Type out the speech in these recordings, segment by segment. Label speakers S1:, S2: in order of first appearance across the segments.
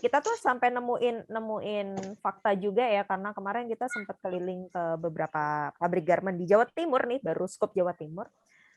S1: kita tuh sampai nemuin fakta juga ya, karena kemarin kita sempat keliling ke beberapa pabrik garmen di Jawa Timur nih, baru Scoop Jawa Timur.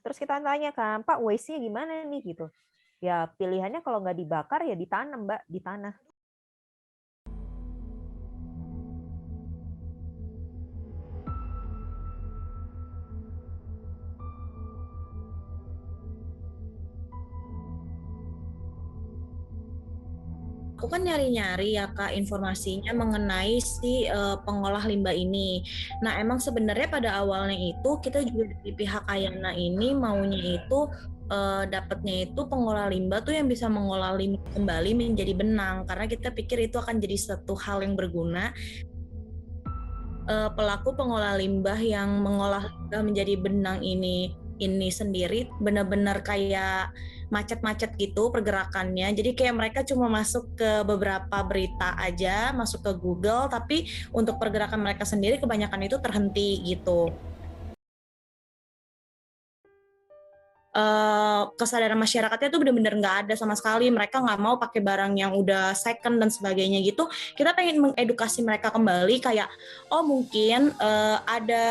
S1: Terus kita tanya kan, Pak, waste-nya gimana nih gitu. Ya pilihannya kalau nggak dibakar ya ditanam, Mbak, di tanah.
S2: Aku kan nyari-nyari ya Kak informasinya mengenai si pengolah limbah ini. Nah emang sebenarnya pada awalnya itu kita juga di pihak Ayana ini maunya itu dapatnya itu pengolah limbah tuh yang bisa mengolah limbah kembali menjadi benang, karena kita pikir itu akan jadi satu hal yang berguna. Pelaku pengolah limbah yang mengolah limbah menjadi benang ini sendiri benar-benar kayak macet-macet gitu pergerakannya. Jadi kayak mereka cuma masuk ke beberapa berita aja, masuk ke Google, tapi untuk pergerakan mereka sendiri kebanyakan itu terhenti gitu. Kesadaran masyarakatnya tuh benar-benar nggak ada sama sekali. Mereka nggak mau pakai barang yang udah second dan sebagainya gitu. Kita pengen mengedukasi mereka kembali kayak, oh mungkin ada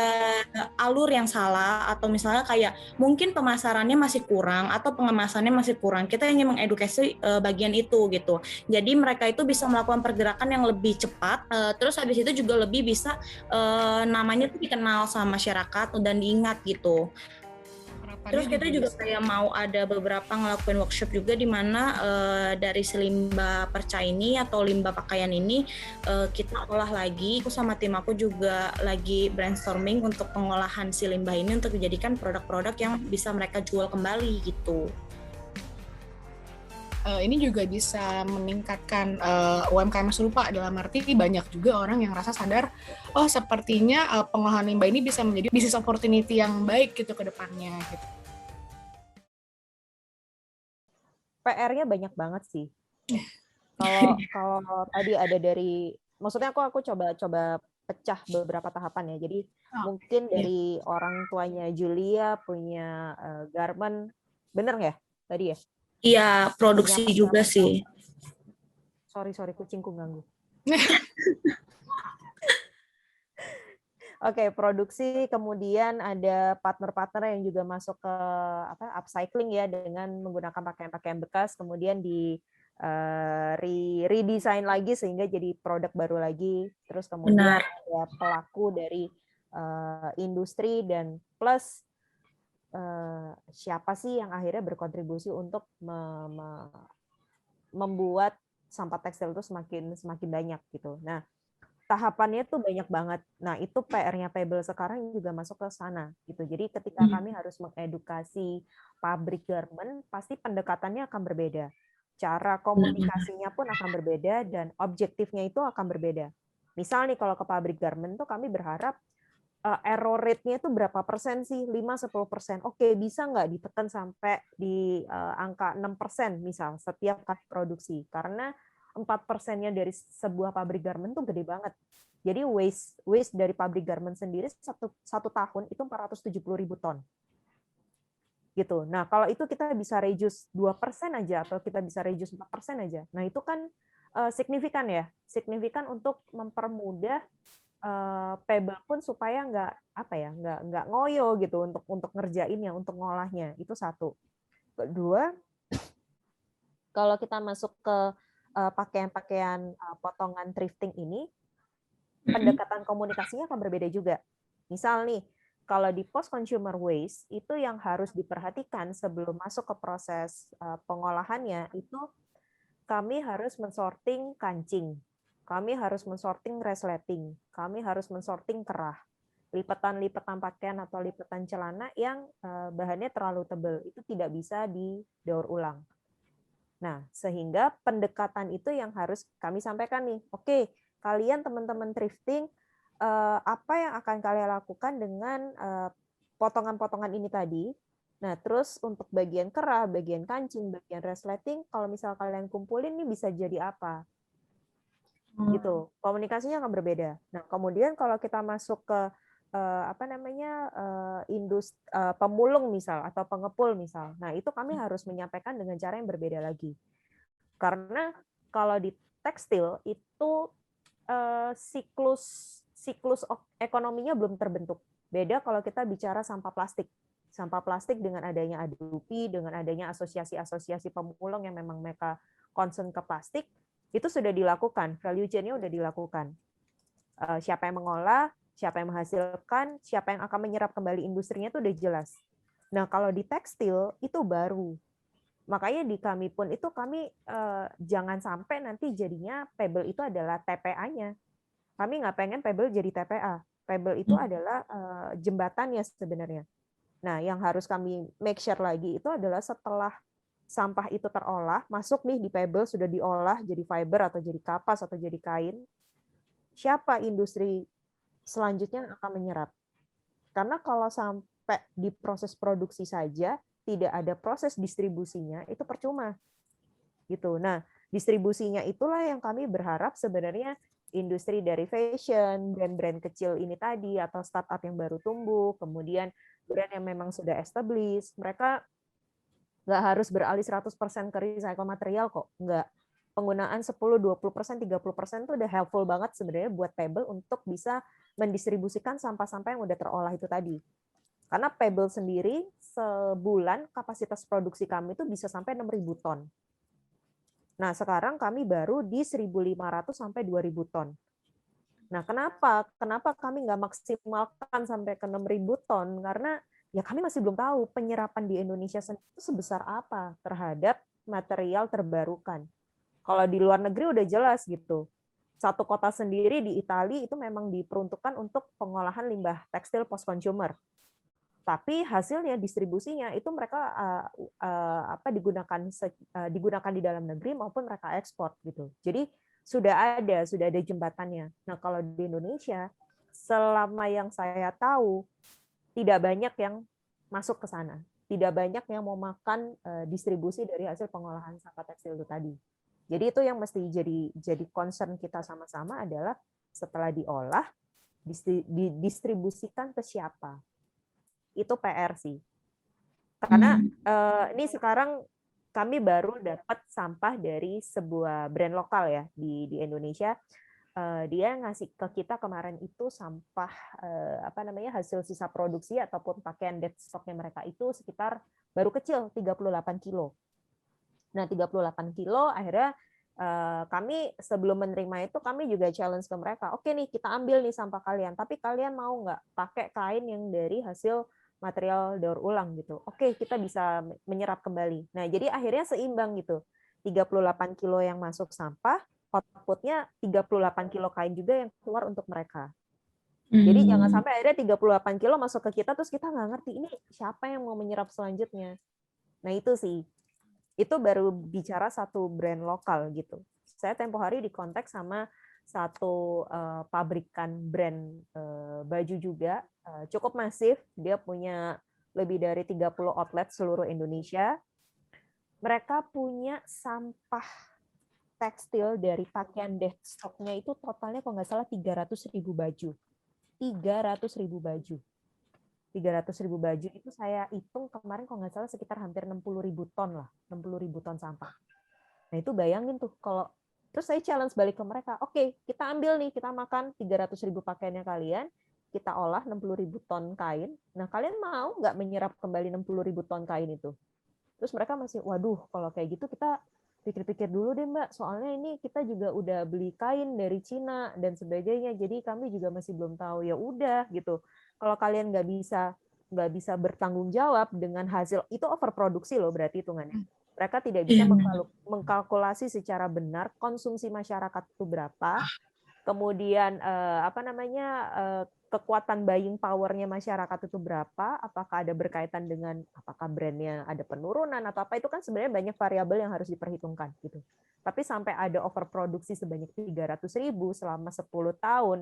S2: alur yang salah, atau misalnya kayak mungkin pemasarannya masih kurang atau pengemasannya masih kurang. Kita ingin mengedukasi bagian itu gitu. Jadi mereka itu bisa melakukan pergerakan yang lebih cepat. Terus habis itu juga lebih bisa namanya tuh dikenal sama masyarakat dan diingat gitu. Terus kita juga kayak mau ada beberapa ngelakuin workshop juga di mana dari si limbah perca ini atau limbah pakaian ini kita olah lagi. Aku sama tim aku juga lagi brainstorming untuk pengolahan si limbah ini untuk dijadikan produk-produk yang bisa mereka jual kembali gitu.
S3: Ini juga bisa meningkatkan UMKM serupa, dalam arti banyak juga orang yang rasa sadar, oh sepertinya pengolahan limbah ini bisa menjadi bisnis opportunity yang baik gitu ke depannya gitu.
S1: PR-nya banyak banget sih. Kalau tadi ada dari, maksudnya aku coba pecah beberapa tahapan ya. Jadi mungkin dari orang tuanya Julia punya garment, bener ya tadi ya?
S2: Iya, produksi juga sih.
S1: Sorry, kucingku ganggu. Oke, produksi, kemudian ada partner-partner yang juga masuk ke upcycling ya, dengan menggunakan pakaian-pakaian bekas, kemudian di redesign lagi sehingga jadi produk baru lagi. Terus kemudian ada pelaku dari industri, dan plus siapa sih yang akhirnya berkontribusi untuk membuat sampah tekstil itu semakin banyak gitu. Nah, tahapannya tuh banyak banget. Nah, itu PR-nya Pebble sekarang juga masuk ke sana gitu. Jadi ketika kami harus mengedukasi pabrik garment, pasti pendekatannya akan berbeda. Cara komunikasinya pun akan berbeda dan objektifnya itu akan berbeda. Misal nih kalau ke pabrik garment tuh kami berharap error rate-nya itu berapa persen sih? 5-10%. Oke, bisa nggak ditekan sampai di angka 6% misal setiap kali produksi? Karena 4%-nya dari sebuah pabrik garment tuh gede banget. Jadi waste dari pabrik garment sendiri satu tahun itu 470.000 ton. Gitu. Nah, kalau itu kita bisa reduce 2% aja atau kita bisa reduce 4% aja. Nah, itu kan signifikan ya. Signifikan untuk mempermudah Pebble pun supaya nggak ngoyo gitu untuk ngerjainnya, untuk ngolahnya. Itu satu. Kedua, kalau kita masuk ke pakaian-pakaian potongan thrifting ini, pendekatan komunikasinya akan berbeda juga. Misal nih, kalau di post consumer waste itu yang harus diperhatikan sebelum masuk ke proses pengolahannya itu kami harus mensorting kancing, kami harus mensorting resleting, kami harus mensorting kerah, lipatan-lipatan pakaian atau lipatan celana yang bahannya terlalu tebal itu tidak bisa didaur ulang. Nah, sehingga pendekatan itu yang harus kami sampaikan nih. Oke, kalian teman-teman thrifting, apa yang akan kalian lakukan dengan potongan-potongan ini tadi? Nah, terus untuk bagian kerah, bagian kancing, bagian resleting, kalau misal kalian kumpulin ini bisa jadi apa? Gitu. Komunikasinya akan berbeda. Nah, kemudian kalau kita masuk ke pemulung misal atau pengepul misal. Nah, itu kami harus menyampaikan dengan cara yang berbeda lagi. Karena kalau di tekstil itu siklus ekonominya belum terbentuk. Beda kalau kita bicara sampah plastik. Sampah plastik dengan adanya ADUPI, dengan adanya asosiasi-asosiasi pemulung yang memang mereka concern ke plastik, itu sudah dilakukan, value chain-nya sudah dilakukan. Siapa yang mengolah, siapa yang menghasilkan, siapa yang akan menyerap kembali industrinya itu udah jelas. Nah, kalau di tekstil itu baru. Makanya di kami pun itu kami jangan sampai nanti jadinya Pebble itu adalah TPA-nya. Kami nggak pengen Pebble jadi TPA. Pebble itu adalah jembatannya sebenarnya. Nah, yang harus kami make sure lagi itu adalah setelah sampah itu terolah, masuk nih di Pebble, sudah diolah jadi fiber atau jadi kapas atau jadi kain, siapa industri selanjutnya yang akan menyerap? Karena kalau sampai di proses produksi saja, tidak ada proses distribusinya, itu percuma. Gitu. Nah, distribusinya itulah yang kami berharap sebenarnya industri dari fashion, brand-brand kecil ini tadi, atau startup yang baru tumbuh, kemudian brand yang memang sudah established, mereka nggak harus beralih 100% ke recycle material kok. Nggak. Penggunaan 10, 20%, 30% itu udah helpful banget sebenarnya buat Pebble untuk bisa mendistribusikan sampah-sampah yang udah terolah itu tadi. Karena Pebble sendiri, sebulan kapasitas produksi kami itu bisa sampai 6.000 ton. Nah, sekarang kami baru di 1.500 sampai 2.000 ton. Nah, kenapa kami nggak maksimalkan sampai ke 6.000 ton? Karena ya kami masih belum tahu penyerapan di Indonesia sendiri itu sebesar apa terhadap material terbarukan. Kalau di luar negeri udah jelas gitu. Satu kota sendiri di Italia itu memang diperuntukkan untuk pengolahan limbah tekstil post consumer. Tapi hasilnya distribusinya itu mereka digunakan di dalam negeri maupun mereka ekspor gitu. Jadi sudah ada jembatannya. Nah, kalau di Indonesia selama yang saya tahu tidak banyak yang masuk ke sana. Tidak banyak yang mau makan distribusi dari hasil pengolahan sampah tekstil itu tadi. Jadi itu yang mesti jadi concern kita sama-sama adalah setelah diolah didistribusikan ke siapa. Itu PR sih. Karena ini sekarang kami baru dapat sampah dari sebuah brand lokal ya di Indonesia. Dia ngasih ke kita kemarin itu sampah hasil sisa produksi ataupun pakaian dead stocknya mereka itu sekitar baru kecil 38 kilo. Nah, 38 kilo akhirnya kami sebelum menerima itu kami juga challenge ke mereka. Oke nih, kita ambil nih sampah kalian, tapi kalian mau nggak pakai kain yang dari hasil material daur ulang gitu. Oke, kita bisa menyerap kembali. Nah, jadi akhirnya seimbang gitu. 38 kilo yang masuk sampah, outputnya 38 kilo kain juga yang keluar untuk mereka. Jadi jangan sampai akhirnya 38 kilo masuk ke kita, terus kita nggak ngerti ini siapa yang mau menyerap selanjutnya. Nah, itu sih. Itu baru bicara satu brand lokal gitu. Saya tempo hari di kontak sama satu pabrikan brand baju juga, cukup masif. Dia punya lebih dari 30 outlet seluruh Indonesia. Mereka punya sampah tekstil dari pakaian dead stock-nya itu totalnya kalau nggak salah 300.000 baju. 300.000 baju. 300.000 baju itu saya hitung kemarin kalau nggak salah sekitar hampir 60.000 ton lah, 60.000 ton sampah. Nah itu bayangin tuh kalau terus saya challenge balik ke mereka, oke kita ambil nih, kita makan 300.000 pakaiannya kalian, kita olah 60.000 ton kain. Nah kalian mau nggak menyerap kembali 60.000 ton kain itu? Terus mereka masih, waduh kalau kayak gitu kita pikir-pikir dulu deh Mbak, soalnya ini kita juga udah beli kain dari Cina dan sebagainya, jadi kami juga masih belum tahu. Ya udah gitu. Kalau kalian nggak bisa bertanggung jawab dengan hasil itu overproduksi loh berarti hitungannya. Mereka tidak bisa mengkalkulasi secara benar konsumsi masyarakat itu berapa, kemudian kekuatan buying power-nya masyarakat itu berapa, apakah ada berkaitan dengan apakah brandnya ada penurunan atau apa, itu kan sebenarnya banyak variabel yang harus diperhitungkan gitu. Tapi sampai ada overproduksi sebanyak 300.000 selama 10 tahun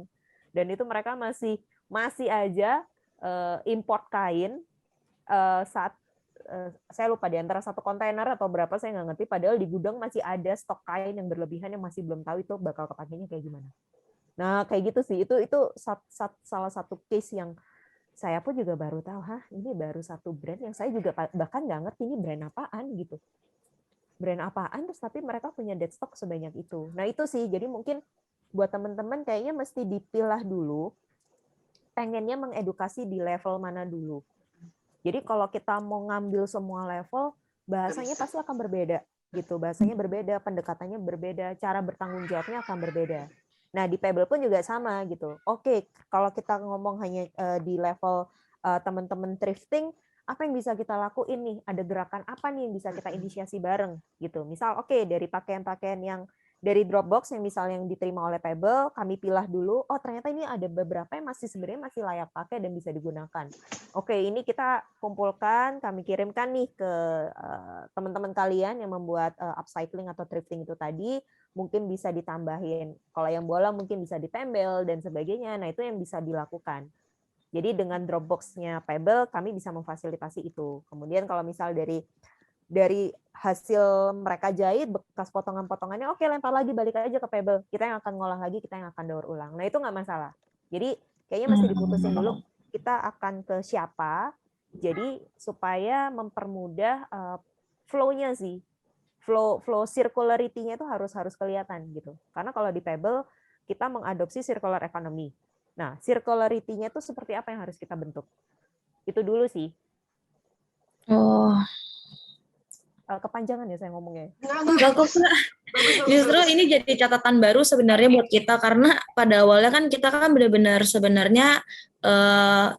S1: dan itu mereka masih aja import kain saat saya lupa di antara satu kontainer atau berapa saya nggak ngerti, padahal di gudang masih ada stok kain yang berlebihan yang masih belum tahu itu bakal kepakainya kayak gimana. Nah kayak gitu sih, itu salah satu case yang saya pun juga baru tahu, ini baru satu brand yang saya juga bahkan nggak ngerti ini brand apaan gitu. brand apaan, terus tapi mereka punya dead stock sebanyak itu. Nah itu sih, jadi mungkin buat teman-teman kayaknya mesti dipilah dulu, pengennya mengedukasi di level mana dulu. Jadi kalau kita mau ngambil semua level, bahasanya pasti akan berbeda gitu. Bahasanya berbeda, pendekatannya berbeda, cara bertanggung jawabnya akan berbeda. Nah, di Pebble pun juga sama gitu. Oke, kalau kita ngomong hanya di level teman-teman thrifting, apa yang bisa kita lakuin nih? Ada gerakan apa nih yang bisa kita inisiasi bareng gitu. Misal oke, dari pakaian-pakaian yang dari Dropbox yang misalnya yang diterima oleh Pebble, kami pilah dulu, oh ternyata ini ada beberapa yang masih sebenarnya masih layak pakai dan bisa digunakan. Oke, ini kita kumpulkan, kami kirimkan nih ke teman-teman kalian yang membuat upcycling atau thrifting itu tadi, mungkin bisa ditambahin. Kalau yang bola mungkin bisa ditempel dan sebagainya. Nah, itu yang bisa dilakukan. Jadi dengan Dropbox-nya Pebble, kami bisa memfasilitasi itu. Kemudian kalau misal dari hasil mereka jahit, bekas potongan-potongannya, oke lempar lagi, balik aja ke Pebble. Kita yang akan ngolah lagi, kita yang akan daur ulang. Nah, itu nggak masalah. Jadi kayaknya mesti diputusin dulu kita akan ke siapa, jadi supaya mempermudah flow-nya sih. Flow circularity-nya itu harus kelihatan gitu. Karena kalau di Pebble, kita mengadopsi circular economy. Nah, circularity-nya itu seperti apa yang harus kita bentuk? Itu dulu sih.
S2: Oh,
S1: kepanjangan ya saya ngomongnya.
S2: nggak kok, Kak. Justru ini jadi catatan baru sebenarnya buat kita karena pada awalnya kan kita kan benar-benar sebenarnya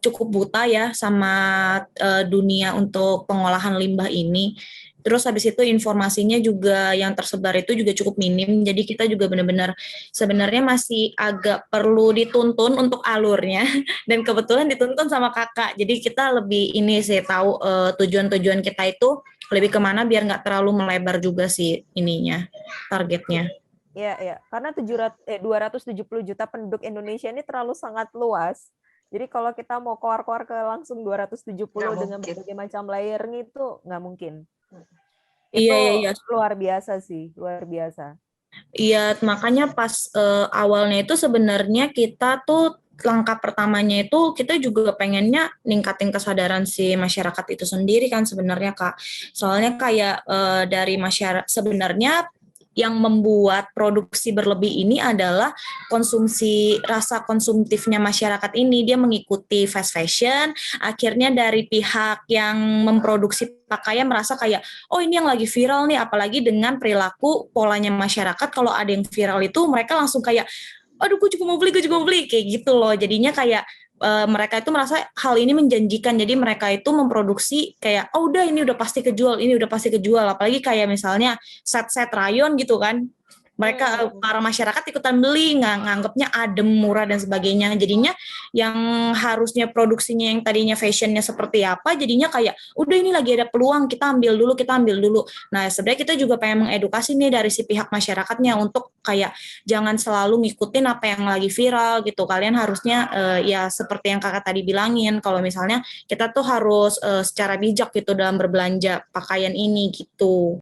S2: cukup buta ya sama dunia untuk pengolahan limbah ini. Terus habis itu informasinya juga yang tersebar itu juga cukup minim. Jadi kita juga benar-benar sebenarnya masih agak perlu dituntun untuk alurnya dan kebetulan dituntun sama kakak. Jadi kita lebih ini sih tahu tujuan-tujuan kita itu lebih kemana biar nggak terlalu melebar juga sih ininya targetnya.
S1: Iya, iya. Karena 270 juta penduduk Indonesia ini terlalu sangat luas. Jadi kalau kita mau keluar-keluar ke langsung 270 dengan berbagai macam layernya itu nggak mungkin. Itu
S2: Iya.
S1: luar biasa sih, luar biasa.
S2: Iya, makanya pas awalnya itu sebenarnya kita tuh langkah pertamanya itu kita juga pengennya ningkatin kesadaran si masyarakat itu sendiri kan sebenarnya Kak. Soalnya kayak dari masyarakat sebenarnya yang membuat produksi berlebih ini adalah rasa konsumtifnya masyarakat ini. Dia mengikuti fast fashion, akhirnya dari pihak yang memproduksi pakaian merasa kayak, oh ini yang lagi viral nih, apalagi dengan perilaku polanya masyarakat, kalau ada yang viral itu mereka langsung kayak, aduh gue juga mau beli, kayak gitu loh. Jadinya kayak mereka itu merasa hal ini menjanjikan, jadi mereka itu memproduksi kayak oh udah ini udah pasti kejual, apalagi kayak misalnya set-set rayon gitu kan, mereka para masyarakat ikutan beli, nganggapnya adem, murah dan sebagainya. Jadinya yang harusnya produksinya yang tadinya fashionnya seperti apa, jadinya kayak udah ini lagi ada peluang, kita ambil dulu. Nah sebenarnya kita juga pengen mengedukasi nih dari si pihak masyarakatnya untuk kayak jangan selalu ngikutin apa yang lagi viral gitu. Kalian harusnya ya seperti yang kakak tadi bilangin, kalau misalnya kita tuh harus secara bijak gitu dalam berbelanja pakaian ini gitu.